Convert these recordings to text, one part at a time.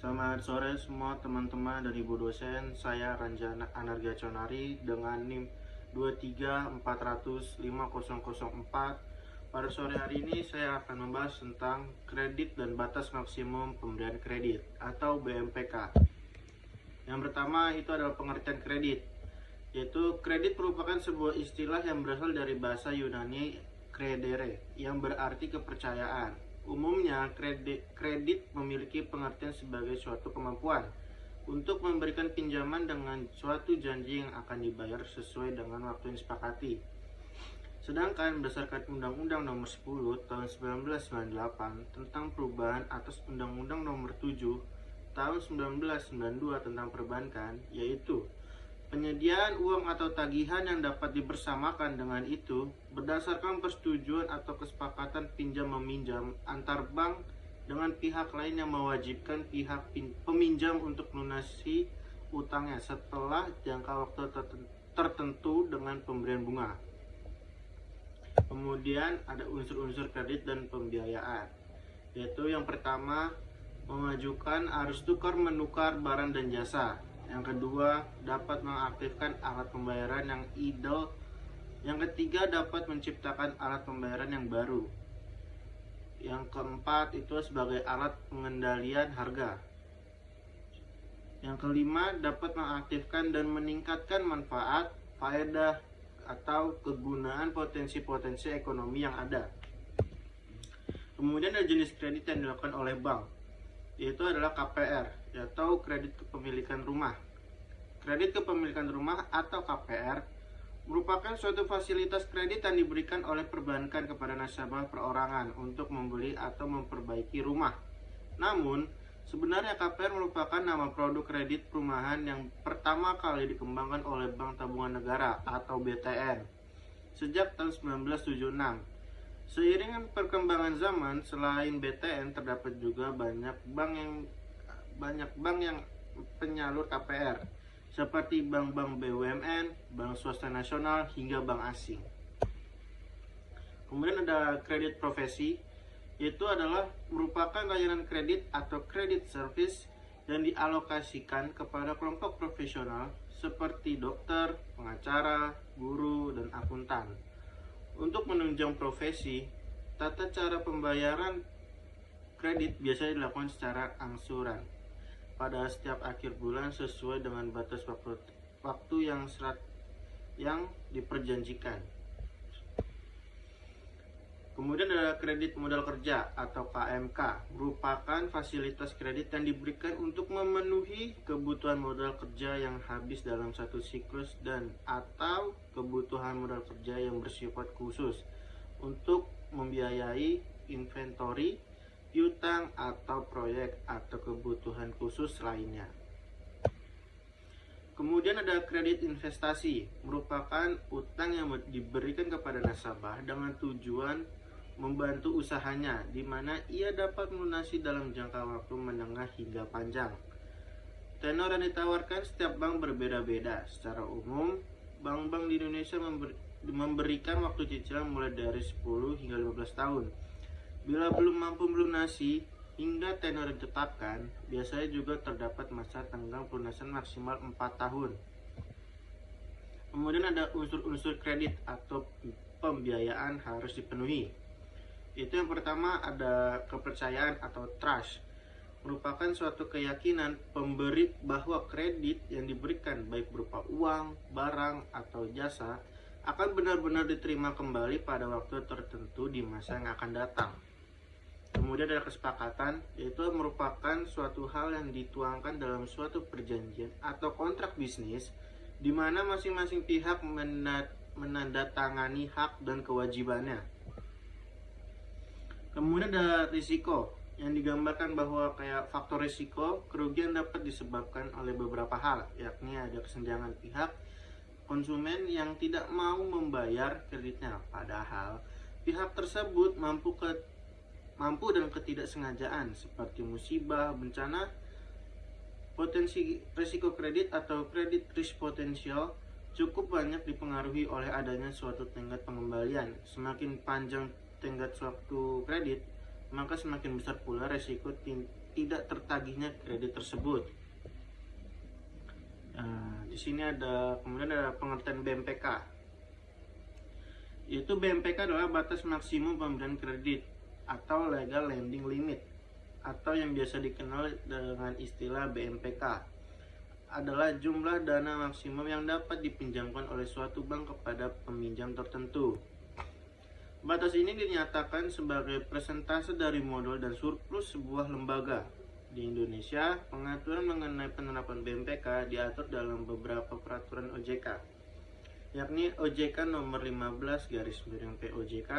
Selamat sore semua teman-teman dan ibu dosen. Saya Ranjana Anarga Conari dengan NIM 234050004. Pada sore hari ini saya akan membahas tentang kredit dan batas maksimum pemberian kredit atau BMPK. Yang pertama itu adalah pengertian kredit, yaitu kredit merupakan sebuah istilah yang berasal dari bahasa Yunani credere yang berarti kepercayaan. Umumnya kredit memiliki pengertian sebagai suatu kemampuan untuk memberikan pinjaman dengan suatu janji yang akan dibayar sesuai dengan waktu yang disepakati. Sedangkan berdasarkan Undang-Undang Nomor 10 Tahun 1998 tentang perubahan atas Undang-Undang Nomor 7 Tahun 1992 tentang perbankan, yaitu penyediaan uang atau tagihan yang dapat dibersamakan dengan itu berdasarkan persetujuan atau kesepakatan pinjam-meminjam antar bank dengan pihak lain yang mewajibkan pihak peminjam untuk melunasi utangnya setelah jangka waktu tertentu dengan pemberian bunga. Kemudian ada unsur-unsur kredit dan pembiayaan, yaitu yang pertama mengajukan arus tukar menukar barang dan jasa. Yang kedua, dapat mengaktifkan alat pembayaran yang idle. Yang ketiga, dapat menciptakan alat pembayaran yang baru. Yang keempat, itu sebagai alat pengendalian harga. Yang kelima, dapat mengaktifkan dan meningkatkan manfaat, faedah, atau kegunaan potensi-potensi ekonomi yang ada. Kemudian ada jenis kredit yang dilakukan oleh bank, yaitu adalah KPR, atau kredit kepemilikan rumah. Kredit kepemilikan rumah atau KPR merupakan suatu fasilitas kredit yang diberikan oleh perbankan kepada nasabah perorangan untuk membeli atau memperbaiki rumah. Namun, sebenarnya KPR merupakan nama produk kredit perumahan yang pertama kali dikembangkan oleh Bank Tabungan Negara atau BTN sejak tahun 1976. Seiring perkembangan zaman, selain BTN terdapat juga banyak bank yang penyalur KPR, seperti bank-bank BUMN, bank swasta nasional, hingga bank asing. Kemudian ada kredit profesi, yaitu adalah merupakan layanan kredit atau kredit service yang dialokasikan kepada kelompok profesional seperti dokter, pengacara, guru, dan akuntan. Untuk menunjang profesi, tata cara pembayaran kredit biasanya dilakukan secara angsuran pada setiap akhir bulan sesuai dengan batas waktu yang diperjanjikan. Kemudian ada kredit modal kerja atau KMK, merupakan fasilitas kredit yang diberikan untuk memenuhi kebutuhan modal kerja yang habis dalam satu siklus dan atau kebutuhan modal kerja yang bersifat khusus untuk membiayai inventory, piutang atau proyek atau kebutuhan khusus lainnya. Kemudian ada kredit investasi, merupakan utang yang diberikan kepada nasabah dengan tujuan membantu usahanya, di mana ia dapat melunasi dalam jangka waktu menengah hingga panjang. Tenor yang ditawarkan setiap bank berbeda-beda. Secara umum, bank-bank di Indonesia memberikan waktu cicilan mulai dari 10 hingga 15 tahun. Bila belum mampu melunasi hingga tenor ditetapkan, biasanya juga terdapat masa tenggang pelunasan maksimal 4 tahun. Kemudian ada unsur-unsur kredit atau pembiayaan harus dipenuhi. Itu yang pertama ada kepercayaan atau trust, merupakan suatu keyakinan pemberi bahwa kredit yang diberikan baik berupa uang, barang, atau jasa akan benar-benar diterima kembali pada waktu tertentu di masa yang akan datang. Kemudian ada kesepakatan, yaitu merupakan suatu hal yang dituangkan dalam suatu perjanjian atau kontrak bisnis di mana masing-masing pihak menandatangani hak dan kewajibannya. Kemudian ada risiko, yang digambarkan bahwa kayak faktor risiko, kerugian dapat disebabkan oleh beberapa hal, yakni ada kesenjangan pihak konsumen yang tidak mau membayar kreditnya, padahal pihak tersebut mampu dan ketidaksengajaan seperti musibah, bencana. Potensi risiko kredit atau credit risk potential cukup banyak dipengaruhi oleh adanya suatu tenggat pengembalian. Semakin panjang tenggat suatu kredit, maka semakin besar pula resiko tidak tertagihnya kredit tersebut. Nah, di sini kemudian ada pengertian BMPK. Yaitu BMPK adalah batas maksimum pemberian kredit atau legal lending limit, atau yang biasa dikenal dengan istilah BMPK, adalah jumlah dana maksimum yang dapat dipinjamkan oleh suatu bank kepada peminjam tertentu. Batas ini dinyatakan sebagai persentase dari modal dan surplus sebuah lembaga. Di Indonesia, pengaturan mengenai penerapan BMPK diatur dalam beberapa peraturan OJK, yakni OJK nomor 15/POJK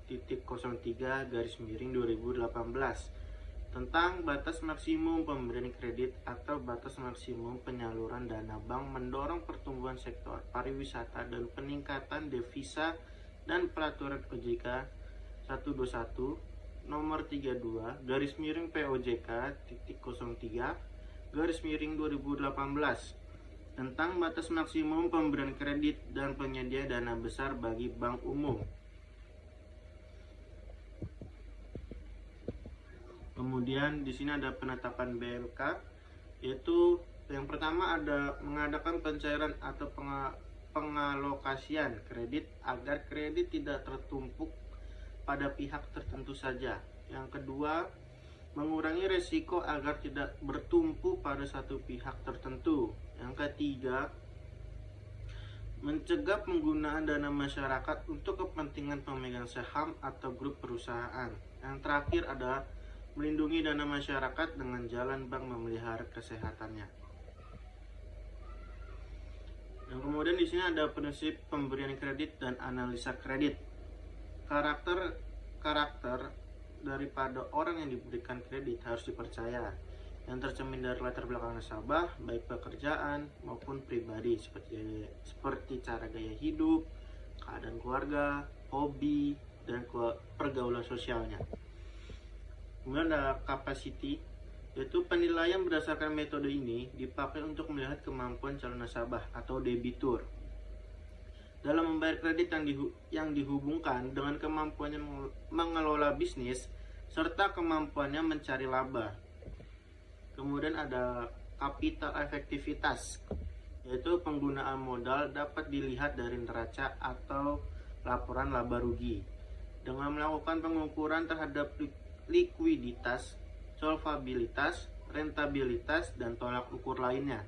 titik 03/2018 tentang batas maksimum pemberian kredit atau batas maksimum penyaluran dana bank mendorong pertumbuhan sektor pariwisata dan peningkatan devisa, dan peraturan OJK 121 nomor 32/POJK titik 03/2018 tentang batas maksimum pemberian kredit dan penyedia dana besar bagi bank umum. Kemudian di sini ada penetapan BMK, yaitu yang pertama ada mengadakan pencairan atau pengalokasian kredit agar kredit tidak tertumpuk pada pihak tertentu saja. Yang kedua, mengurangi resiko agar tidak bertumpu pada satu pihak tertentu. Yang ketiga, mencegah penggunaan dana masyarakat untuk kepentingan pemegang saham atau grup perusahaan. Yang terakhir adalah melindungi dana masyarakat dengan jalan bank memelihara kesehatannya. Dan kemudian di sini ada prinsip pemberian kredit dan analisa kredit. Karakter daripada orang yang diberikan kredit harus dipercaya, yang tercermin dari latar belakang nasabah, baik pekerjaan maupun pribadi, seperti cara gaya hidup, keadaan keluarga, hobi, dan pergaulan sosialnya. Kemudian ada capacity, yaitu penilaian berdasarkan metode ini dipakai untuk melihat kemampuan calon nasabah atau debitur dalam membayar kredit yang dihubungkan dengan kemampuannya mengelola bisnis serta kemampuannya mencari laba. Kemudian ada capital efektivitas, yaitu penggunaan modal dapat dilihat dari neraca atau laporan laba rugi dengan melakukan pengukuran terhadap likuiditas, solvabilitas, rentabilitas, dan tolak ukur lainnya.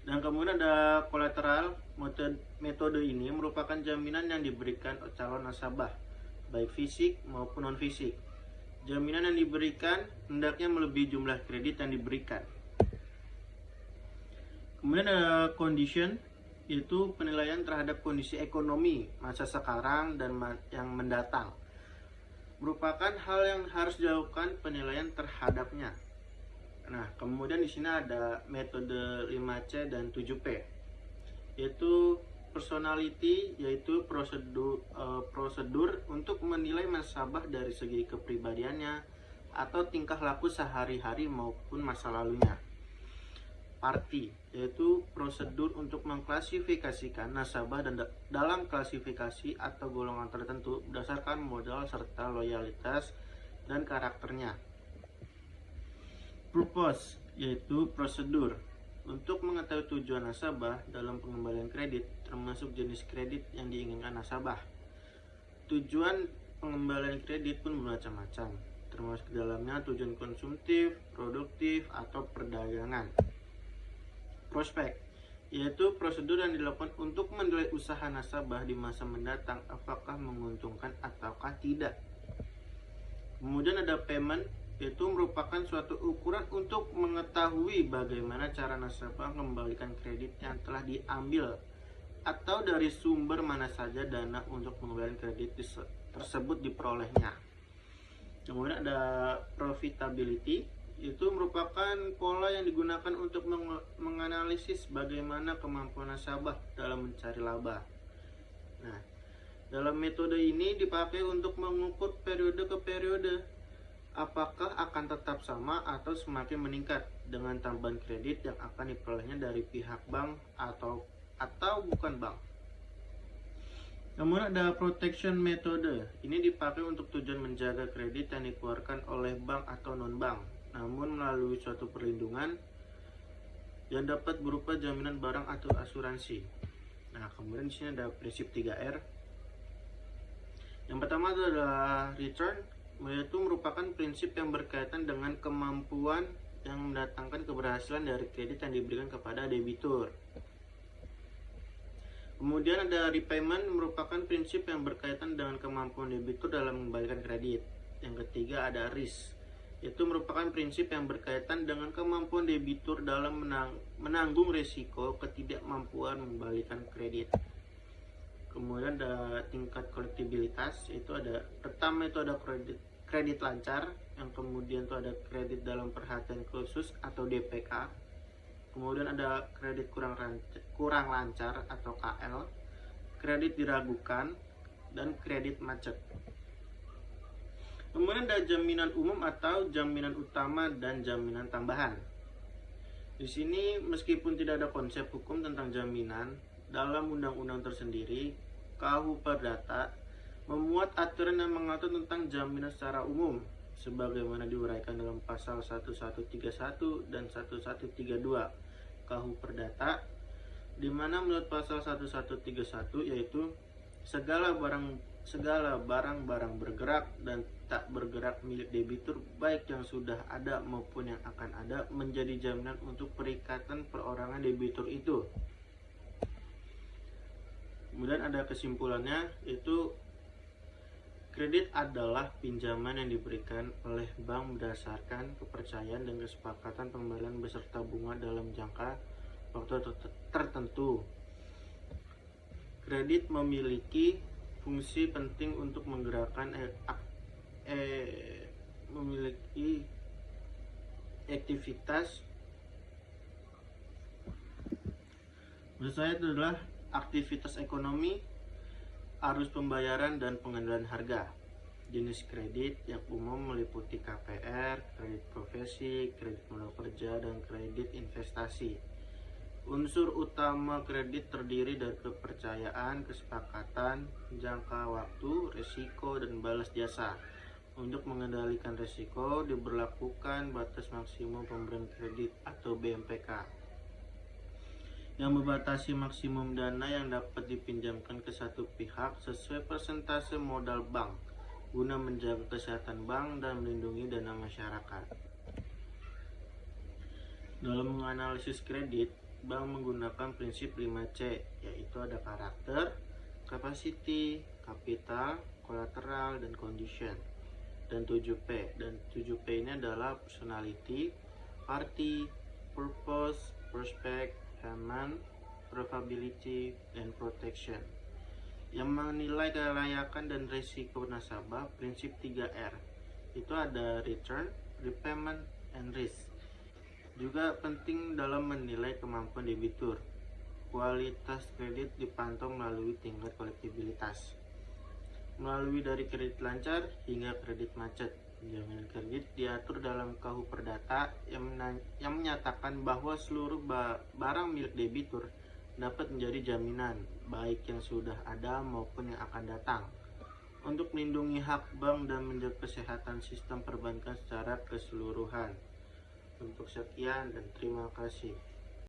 Dan kemudian ada kolateral. Metode ini merupakan jaminan yang diberikan calon nasabah, baik fisik maupun non fisik. Jaminan yang diberikan hendaknya melebihi jumlah kredit yang diberikan. Kemudian ada condition, yaitu penilaian terhadap kondisi ekonomi masa sekarang dan yang mendatang. Merupakan hal yang harus dilakukan penilaian terhadapnya. Nah, kemudian di sini ada metode 5C dan 7P, yaitu personality, yaitu prosedur untuk menilai nasabah dari segi kepribadiannya atau tingkah laku sehari-hari maupun masa lalunya. Party, yaitu prosedur untuk mengklasifikasikan nasabah dalam klasifikasi atau golongan tertentu berdasarkan modal serta loyalitas dan karakternya. Purpose, yaitu prosedur untuk mengetahui tujuan nasabah dalam pengembalian kredit, termasuk jenis kredit yang diinginkan nasabah. Tujuan pengembalian kredit pun bermacam-macam, termasuk dalamnya tujuan konsumtif, produktif, atau perdagangan. Prospek, yaitu prosedur yang dilakukan untuk menilai usaha nasabah di masa mendatang apakah menguntungkan ataukah tidak. Kemudian ada payment, yaitu merupakan suatu ukuran untuk mengetahui bagaimana cara nasabah mengembalikan kredit yang telah diambil atau dari sumber mana saja dana untuk pengembalian kredit tersebut diperolehnya. Kemudian ada profitability, itu merupakan pola yang digunakan untuk menganalisis bagaimana kemampuan nasabah dalam mencari laba. Nah, dalam metode ini dipakai untuk mengukur periode ke periode apakah akan tetap sama atau semakin meningkat dengan tambahan kredit yang akan diperolehnya dari pihak bank atau bukan bank. Kemudian ada protection metode. Ini dipakai untuk tujuan menjaga kredit yang dikeluarkan oleh bank atau non-bank. namun melalui suatu perlindungan yang dapat berupa jaminan barang atau asuransi. Nah, kemudian di sini ada prinsip 3R. Yang pertama adalah return, yaitu merupakan prinsip yang berkaitan dengan kemampuan yang mendatangkan keberhasilan dari kredit yang diberikan kepada debitur. Kemudian ada repayment, merupakan prinsip yang berkaitan dengan kemampuan debitur dalam mengembalikan kredit. Yang ketiga ada risk, itu merupakan prinsip yang berkaitan dengan kemampuan debitur dalam menanggung risiko ketidakmampuan mengembalikan kredit. Kemudian ada tingkat kolektibilitas, itu ada pertama itu ada kredit lancar, yang kemudian itu ada kredit dalam perhatian khusus atau DPK. Kemudian ada kredit kurang lancar atau KL, kredit diragukan, dan kredit macet. Kemudian ada jaminan umum atau jaminan utama dan jaminan tambahan. Di sini meskipun tidak ada konsep hukum tentang jaminan, dalam undang-undang tersendiri, KUH Perdata memuat aturan yang mengatur tentang jaminan secara umum sebagaimana diuraikan dalam pasal 1131 dan 1132 KUH Perdata, di mana menurut pasal 1131 yaitu segala barang-barang bergerak dan tak bergerak milik debitur baik yang sudah ada maupun yang akan ada menjadi jaminan untuk perikatan perorangan debitur itu. Kemudian ada kesimpulannya, yaitu kredit adalah pinjaman yang diberikan oleh bank berdasarkan kepercayaan dan kesepakatan pembelian beserta bunga dalam jangka waktu tertentu. Kredit memiliki fungsi penting untuk menggerakkan memiliki aktivitas. Maksud saya itu adalah aktivitas ekonomi, arus pembayaran, dan pengendalian harga. Jenis kredit yang umum meliputi KPR, kredit profesi, kredit modal kerja, dan kredit investasi. Unsur utama kredit terdiri dari kepercayaan, kesepakatan, jangka waktu, risiko, dan balas jasa. Untuk mengendalikan risiko diberlakukan batas maksimum pemberian kredit atau BMPK yang membatasi maksimum dana yang dapat dipinjamkan ke satu pihak sesuai persentase modal bank guna menjaga kesehatan bank dan melindungi dana masyarakat. Dalam menganalisis kredit, bank menggunakan prinsip 5C, yaitu ada karakter, capacity, capital, collateral, dan condition. Dan 7P. Dan 7P ini adalah personality, party, purpose, prospect, payment, probability, dan protection. Yang menilai kelayakan dan risiko nasabah, prinsip 3R. Itu ada return, repayment, and risk. Juga penting dalam menilai kemampuan debitur. Kualitas kredit dipantau melalui tingkat kolektibilitas, melalui dari kredit lancar hingga kredit macet. Jaminan kredit diatur dalam KUH Perdata yang menyatakan bahwa seluruh barang milik debitur dapat menjadi jaminan, baik yang sudah ada maupun yang akan datang, untuk melindungi hak bank dan menjaga kesehatan sistem perbankan secara keseluruhan. Untuk sekian dan terima kasih.